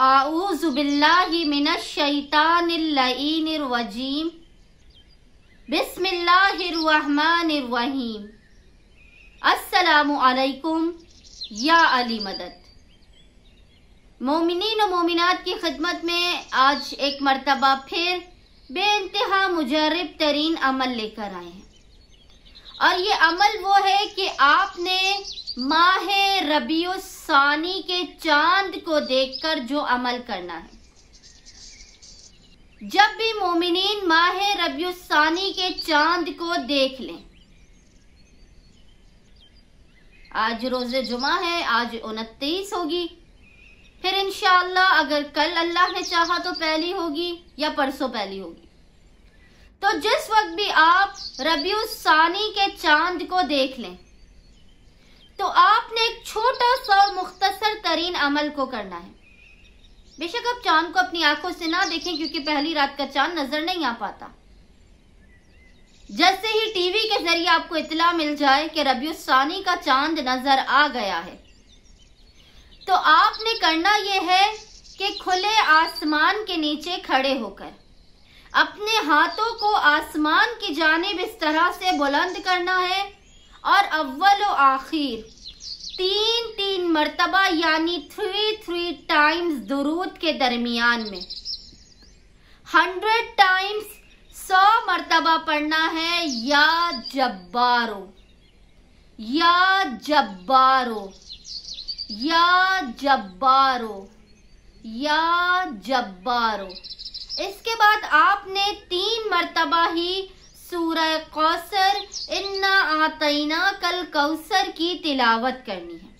आऊज़ु बिल्लाहि मिनश शैतानिर लईनिर रजीम। बिस्मिल्लाहिर रहमानिर रहीम। अस्सलामु अलैकुम या अली मदद। मोमिनीन और मोमिनात की खिदमत में आज एक मर्तबा फिर बेइंतहा मुजर्रब तरीन अमल लेकर आए हैं, और ये अमल वो है कि आपने माह रबीउस सानी के चांद को देखकर जो अमल करना है। जब भी मोमिनीन माह रबीउस सानी के चांद को देख लें, आज रोज़े जुमा है, आज 29 होगी, फिर इंशाअल्लाह अगर कल अल्लाह ने चाहा तो पहली होगी या परसों पहली होगी। तो जिस वक्त भी आप रबीउस सानी के चांद को देख लें, तो आपने एक छोटा सा और मुख्तसर तरीन अमल को करना है। बेशक आप चांद को अपनी आंखों से ना देखें, क्योंकि पहली रात का चांद नजर नहीं आ पाता। जैसे ही टीवी के जरिए आपको इत्तला मिल जाए कि रबीउस सानी का चांद नजर आ गया है, तो आपने करना यह है कि खुले आसमान के नीचे खड़े होकर अपने हाथों को आसमान की जानिब इस तरह से बुलंद करना है, और अव्वल और आखिर 3 मर्तबा यानी 3 टाइम्स दुरूद के दरमियान में 100 टाइम्स 100 मर्तबा पढ़ना है, या जब्बारो, या जब्बारो, या जब्बारो, या जब्बारो। इसके बाद आपने 3 मर्तबा ही सूरह कौसर, इन्ना आतैना कल कौसर की तिलावत करनी है।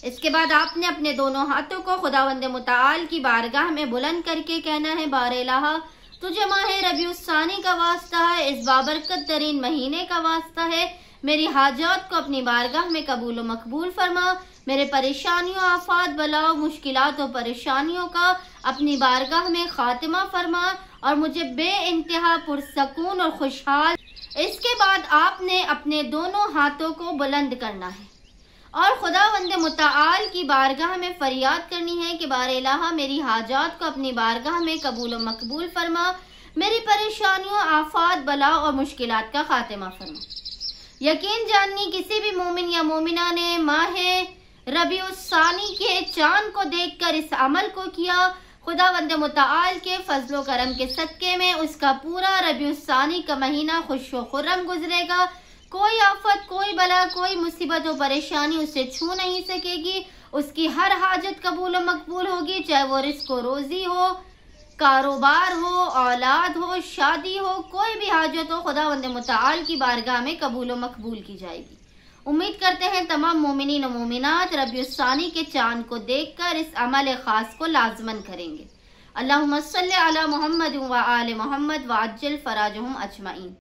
इसके बाद आपने अपने दोनों हाथों को खुदावंद मुताल की बारगाह में बुलंद करके कहना है, बारेलाहा तुझे माह रबीउस सानी का वास्ता है, इस बाबरकत तरीन महीने का वास्ता है, मेरी हाजात को अपनी बारगाह में कबूल व मकबूल फरमा, मेरे परेशानियों, आफात, बलाओं, मुश्किलात और परेशानियों का अपनी बारगाह में खातिमा फरमा, और मुझे बेइंतहा पुरसकून और खुशहाल। इसके बाद आपने अपने दोनों हाथों को बुलंद करना है और खुदावंद मुताल की बारगाह में फरियाद करनी है कि बारेलाहा मेरी हाजात को अपनी बारगाह में कबूल व मकबूल फरमा, मेरी परेशानियों, आफात, बलाओं और मुश्किलात का खातिमा फरमा। यकीन जाननी किसी भी मोमिन या मोमिना ने माह रबीउस सानी के चांद को देखकर इस अमल को किया, खुदावंद मुताल के फजलो करम के सदके में उसका पूरा रबीउस सानी का महीना खुश व खुर्रम गुजरेगा। कोई आफत, कोई बला, कोई मुसीबत और परेशानी उसे छू नहीं सकेगी। उसकी हर हाजत कबूल व मकबूल होगी, चाहे वो रिस्क व रोजी हो, कारोबार हो, औलाद हो, शादी हो, कोई भी हाजत हो, खुदावंद मुताल की बारगाह में कबूल व मकबूल की जाएगी। उम्मीद करते हैं तमाम मोमिनीन और मोमिनात रबीउस सानी के चांद को देखकर इस अमल खास को लाजमन करेंगे। अल्लाहुम्मा सल्ली अला मुहम्मद व आले मुहम्मद व अज्जिल फराजहुम अजमईन।